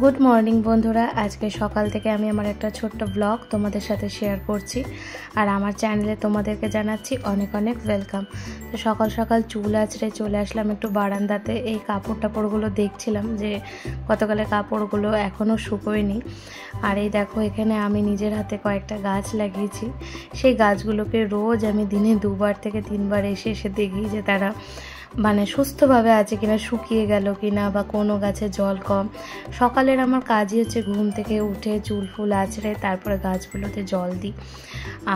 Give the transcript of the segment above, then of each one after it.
Good morning বন্ধুরা, আজকে সকাল থেকে আমি আমার একটা ছোট্ট ব্লগ তোমাদের সাথে শেয়ার করছি। আর আমার চ্যানেলে তোমাদেরকে জানাচ্ছি অনেক অনেক ওয়েলকাম। তো সকাল সকাল চুল আঁচড়ে চলে আসলাম একটু বারান্দাতে। এই কাপড় টাপড়গুলো দেখছিলাম যে গতকালের কাপড়গুলো এখনও শুকোয়নি। আর এই দেখো, এখানে আমি নিজের হাতে কয়েকটা গাছ লাগিয়েছি। সেই গাছগুলোকে রোজ আমি দিনে 2বার থেকে 3বার এসে এসে দেখি যে তারা সুস্থভাবে আছে কিনা, শুকিয়ে গেল কিনা, বা কোনো গাছে জল কম। সকালের আমার কাজই হচ্ছে ঘুম থেকে উঠে চুল ফুল আঁচড়ে তারপরে গাছগুলোতে জল দিই।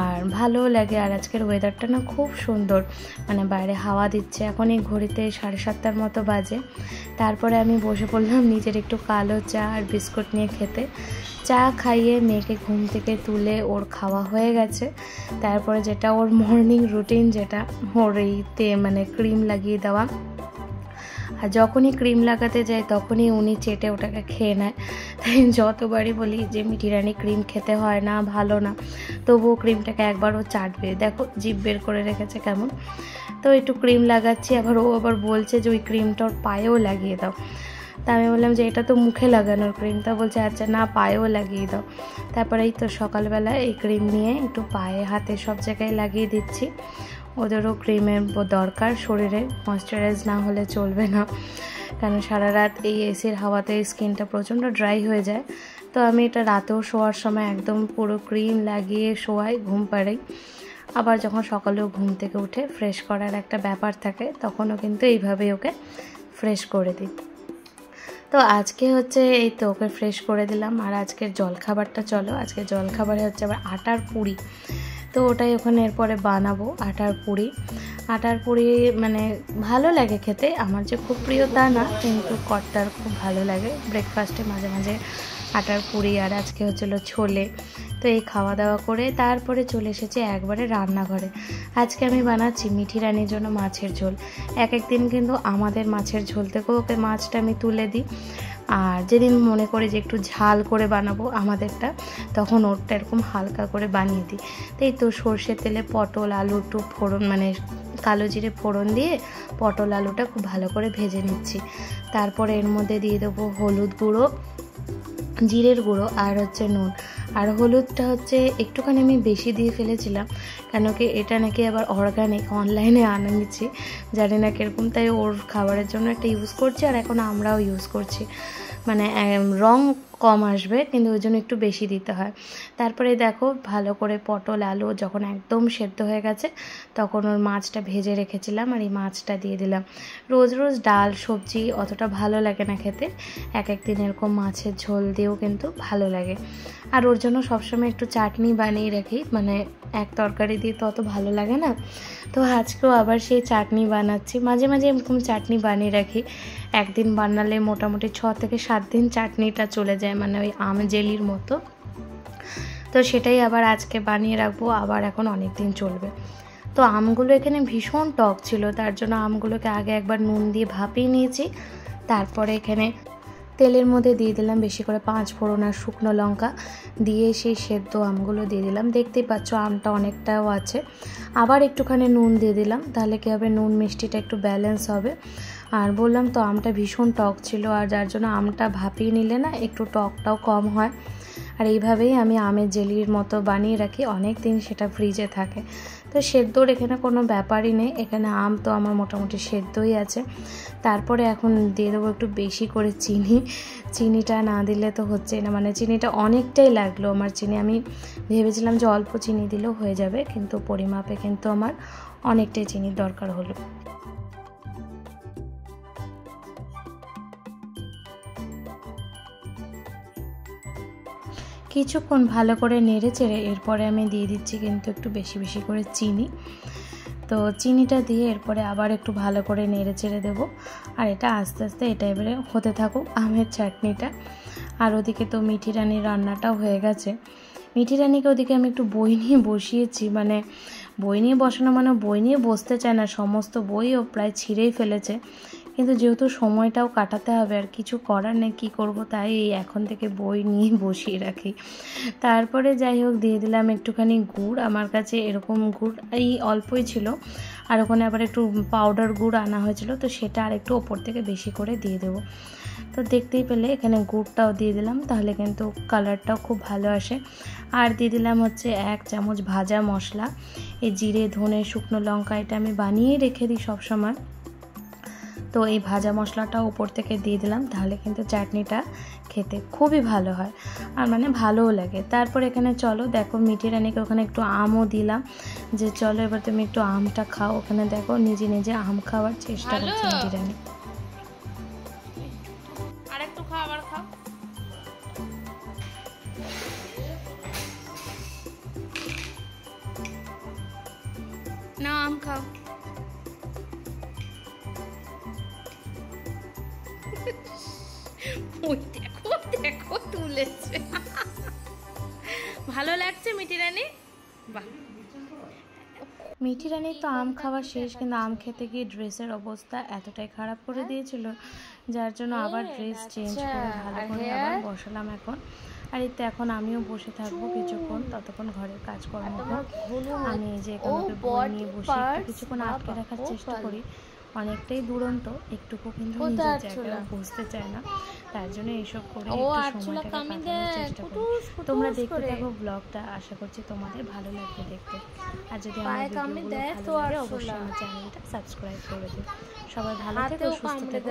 আর ভালোও লাগে। আর আজকের ওয়েদারটা না খুব সুন্দর, বাইরে হাওয়া দিচ্ছে। এখন এই ঘড়িতে 7:30 মতো বাজে। তারপরে আমি বসে পড়লাম নিজের একটু কালো চা আর বিস্কুট নিয়ে খেতে। চা খাইয়ে মেয়েকে ঘুম থেকে তুলে ওর খাওয়া হয়ে গেছে। তারপরে যেটা ওর মর্নিং রুটিন, যেটা ওর এইতে ক্রিম লাগিয়ে দেওয়া। আর যখনই ক্রিম লাগাতে যায় তখনই উনি চেটে ওটাকে খেয়ে নেয়। তাই যতবারই বলি যে মিঠি রানী ক্রিম খেতে হয় না, ভালো না, তবুও ক্রিমটাকে একবারও চাটবে। দেখো জিভ বের করে রেখেছে কেমন। তো একটু ক্রিম লাগাচ্ছি, ও আবার বলছে যে ওই ক্রিমটা ওর পায়েও লাগিয়ে দাও। তা আমি বললাম যে এটা তো মুখে লাগানোর ক্রিম। তা বলছে আচ্ছা না, পায়েও লাগিয়ে দাও। তারপরে এই তো সকালবেলা এই ক্রিম নিয়ে একটু পায়ে হাতে সব জায়গায় লাগিয়ে দিচ্ছি। ওদেরও ক্রিমের দরকার, শরীরে ময়শ্চারাইজ না হলে চলবে না, কারণ সারা রাত এই এসির হাওয়াতে স্কিনটা প্রচণ্ড ড্রাই হয়ে যায়। তো আমি এটা রাতেও শোয়ার সময় একদম পুরো ক্রিম লাগিয়ে শোয়াই, ঘুম পাড়াই। আবার যখন সকালেও ঘুম থেকে উঠে ফ্রেশ করার একটা ব্যাপার থাকে, তখনও কিন্তু এইভাবেই ওকে ফ্রেশ করে দিই। তো আজকে হচ্ছে এই তো ওকে ফ্রেশ করে দিলাম। আর আজকের জলখাবারটা চলো, আজকে জলখাবারে হচ্ছে আবার আটার পুরি। তো ওটাই ওখানে এরপরে বানাবো, আটার পুরি। আটার পুরি ভালো লাগে খেতে, আমার যে খুব প্রিয় তা না, কিন্তু কর্তার খুব ভালো লাগে। ব্রেকফাস্টে মাঝে মাঝে আটার পুরি, আর আজকে হচ্ছিলো ছোলে। তো এই খাওয়া দাওয়া করে তারপরে চলে এসেছে একবারে রান্নাঘরে। আজকে আমি বানাচ্ছি মিঠি রানীর জন্য মাছের ঝোল। এক একদিন কিন্তু আমাদের মাছের ঝোল থেকেও ওকে মাছটা আমি তুলে দিই। আর যেদিন মনে করি যে একটু ঝাল করে বানাবো আমাদেরটা, তখন ওরটা এরকম হালকা করে বানিয়ে দিই। তাই তো সর্ষের তেলে পটল আলু একটু ফোড়ন, কালো জিরে ফোড়ন দিয়ে পটল আলুটা খুব ভালো করে ভেজে নিচ্ছি। তারপরে এর মধ্যে দিয়ে দেবো হলুদ গুঁড়ো, জিরের গুঁড়ো, আর হচ্ছে নুন। আর হলুদটা হচ্ছে একটুখানি আমি বেশি দিয়ে ফেলেছিলাম, কেন কি এটা নাকি আবার অর্গানিক, অনলাইনে আনিয়েছি, জানি না কীরকম। তাই ওর খাবারের জন্য একটা ইউজ করছি, আর এখন আমরাও ইউজ করছি। রং কম আসবে, কিন্তু ওই জন্য একটু বেশি দিতে হয়। তারপরে দেখো ভালো করে পটল আলু যখন একদম সেদ্ধ হয়ে গেছে, তখন ওর মাছটা ভেজে রেখেছিলাম আর এই মাছটা দিয়ে দিলাম। রোজ রোজ ডাল সবজি অতটা ভালো লাগে না খেতে, এক একদিন এরকম মাছের ঝোল দিয়েও কিন্তু ভালো লাগে। আর ওর জন্য সবসময় একটু চাটনি বানিয়ে রাখি, এক তরকারি দিয়ে তো অত ভালো লাগে না। তো আজকেও আবার সেই চাটনি বানাচ্ছি। মাঝে মাঝে এরকম চাটনি বানিয়ে রাখি, একদিন বানালে মোটামুটি 6 থেকে 7 দিন চাটনিটা চলে যায়, ওই আম জেলির মতো। তো সেটাই আবার আজকে বানিয়ে রাখবো, আবার এখন অনেক দিন চলবে। তো আমগুলো এখানে ভীষণ টক ছিল, তার জন্য আমগুলোকে আগে একবার নুন দিয়ে ভাপিয়ে নিয়েছি। তারপরে এখানে তেলের মধ্যে দিয়ে দিলাম বেশি করে 5 ফোড়ন আর শুকনো লঙ্কা দিয়ে সেই সেদ্ধ আমগুলো দিয়ে দিলাম। দেখতেই পাচ্ছ আমটা অনেকটাও আছে। আবার একটুখানি নুন দিয়ে দিলাম, তাহলে কী হবে, নুন মিষ্টিটা একটু ব্যালেন্স হবে। আর বললাম তো আমটা ভীষণ টক ছিল, আর যার জন্য আমটা ভাপিয়ে নিলে না একটু টকটাও কম হয়। আর এইভাবেই আমি আমের জেলির মতো বানিয়ে রাখি, অনেক দিন সেটা ফ্রিজে থাকে। তো সেদ্ধর এখানে কোনো ব্যাপারই নেই, এখানে আম তো আমার মোটামুটি সেদ্ধই আছে। তারপরে এখন দিয়ে দেবো একটু বেশি করে চিনি। চিনিটা না দিলে তো হচ্ছে না, চিনিটা অনেকটাই লাগলো আমার। চিনি আমি ভেবেছিলাম যে অল্প চিনি দিলেও হয়ে যাবে, কিন্তু পরিমাপে কিন্তু আমার অনেকটাই চিনির দরকার হলো। কিছুক্ষণ ভালো করে নেড়ে চেড়ে এরপরে আমি দিয়ে দিচ্ছি কিন্তু একটু বেশি বেশি করে চিনি। তো চিনিটা দিয়ে এরপরে আবার একটু ভালো করে নেড়ে চেড়ে দেবো। আর এটা আস্তে আস্তে এটা এবারে হতে থাকুক আমের চাটনিটা। আর ওদিকে তো মিঠি রানীর রান্নাটাও হয়ে গেছে। মিঠি রানীকে ওদিকে আমি একটু বই নিয়ে বসিয়েছি, বই নিয়ে বসানো বই নিয়ে বসতে চায় না, সমস্ত বইও প্রায় ছিঁড়েই ফেলেছে। কিন্তু যেহেতু সময়টাও কাটাতে হবে, আর কিছু করার নেই, কী করবো, তাই এখন থেকে বই নিয়ে বসিয়ে রাখি। তারপরে যাই হোক দিয়ে দিলাম একটুখানি গুড়। আমার কাছে এরকম গুড় এই অল্পই ছিল, আর ওখানে আবার একটু পাউডার গুড় আনা হয়েছিল, তো সেটা আর একটু ওপর থেকে বেশি করে দিয়ে দেবো। তো তো দেখতেই পেলে এখানে গুড়টাও দিয়ে দিলাম, তাহলে কিন্তু কালারটাও খুব ভালো আসে। আর দিয়ে দিলাম হচ্ছে 1 চামচ ভাজা মশলা, এই জিরে ধনে শুকনো লঙ্কা এটা আমি বানিয়ে রেখে দিই সবসময়। তো এই ভাজা মশলাটা উপর থেকে দিয়ে দিলাম, তাহলে কিন্তু চাটনিটা খেতে খুবই ভালো হয় আর মানে ভালোও লাগে। তারপর এখানে চলো দেখো মিঠি রানীকে ওখানে একটু আমও দিলাম, যে চলো এবার তুমি একটু আমটা খাও। ওখানে দেখো নিজে নিজে আম খাওয়ার চেষ্টা করছে মিঠি রানী। আর একটু খাও, আবার খাও। না আম খাও। ওই দেখো দেখো তুলেছে, ভালো লাগছে মিঠি রানী? বাহ, মিঠি রানীর তো আম খাওয়া শেষ, কিন্তু আম খেতে গিয়ে ড্রেসের অবস্থা এতটাই খারাপ করে দিয়েছিল, যার জন্য আবার ড্রেস চেঞ্জ করে ভালো করে আবার বসালাম এখন। আর এতে এখন আমিও বসে থাকবো কিছুক্ষণ, ততক্ষণ ঘরের কাজকর্ম আমি এই যে এখানে বই নিয়ে বসে একটু কিছুক্ষণ আটকে রাখার চেষ্টা করি। অনেকটাই দুরন্ত, একটুকু কিন্তু নিজের জায়গায় বসতে চায় না, তার জন্য এইসব করে একটু সময়টাকে কাটানোর চেষ্টা করি। তোমরা দেখতে থাকো ব্লগটা, আশা করছি তোমাদের ভালো লাগবে দেখতে। আর যদি আমার ভিডিওগুলো ভালো লাগে অবশ্যই আমার চ্যানেলটা সাবস্ক্রাইব করে দিও। সবাই ভালো থেকো, সুস্থ থেকো।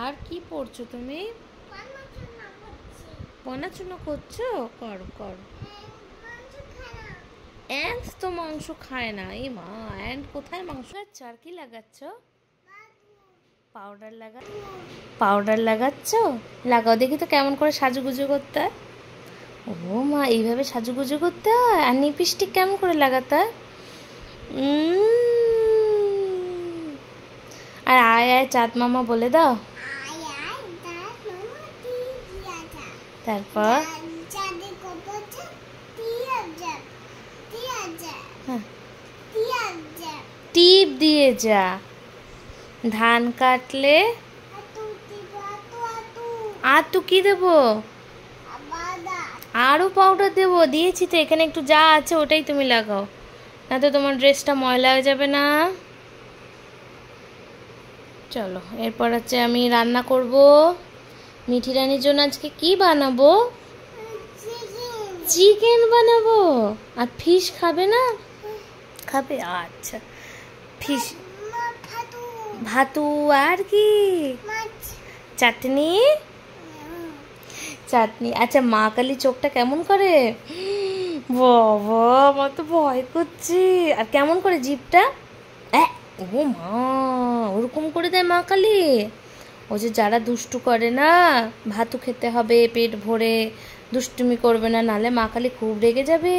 আর কি পড়ছো তুমি? পড়াশোনা করছো? করো করো। অ্যান্ড তো মাংস খায় না। এই মা, অ্যান্ড কোথায় মাংস খাচ্ছ? আর কি লাগাচ্ছ? পাউডার লাগাচ্ছ? লাগাও দেখি তো কেমন করে সাজুগুজু করতে হয়। ও মা, এইভাবে সাজুগুজু করতে হয়? আর লিপস্টিক কেমন করে লাগাতে হয়? আর আয় আয় চাঁদ মামা বলে দাও। তারপর টিপ দিয়ে যা। ধান কাটলে আর তো কি দেবো? আরো পাউডার দেবো। দিয়েছি তো, এখানে একটু যা আছে ওটাই তুমি লাগাও, না তো তোমার ড্রেসটা ময়লা হয়ে যাবে না। চলো এরপর হচ্ছে আমি রান্না করব। মিঠি রানীর জন্য আজকে কি বানাবো? চিকেন বানাবো। আর ফিশ খাবে না? খাবে, আচ্ছা। ফিশ, ভাতু, আর কি? চাটনি। চাটনি, আচ্ছা। মা কালী চোখটা কেমন করে? বাবা, আমার তো ভয় করছে। আর কেমন করে জিভটা? ও মা, ওরকম করে দেয় মা কালী? ও যে যারা দুষ্টু করে না, ভাতু খেতে হবে পেট ভরে, দুষ্টুমি করবে না, নালে মা কালী খুব রেগে যাবে,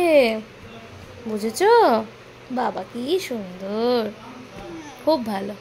বুঝেছো? বাবা কি সুন্দর, খুব ভালো।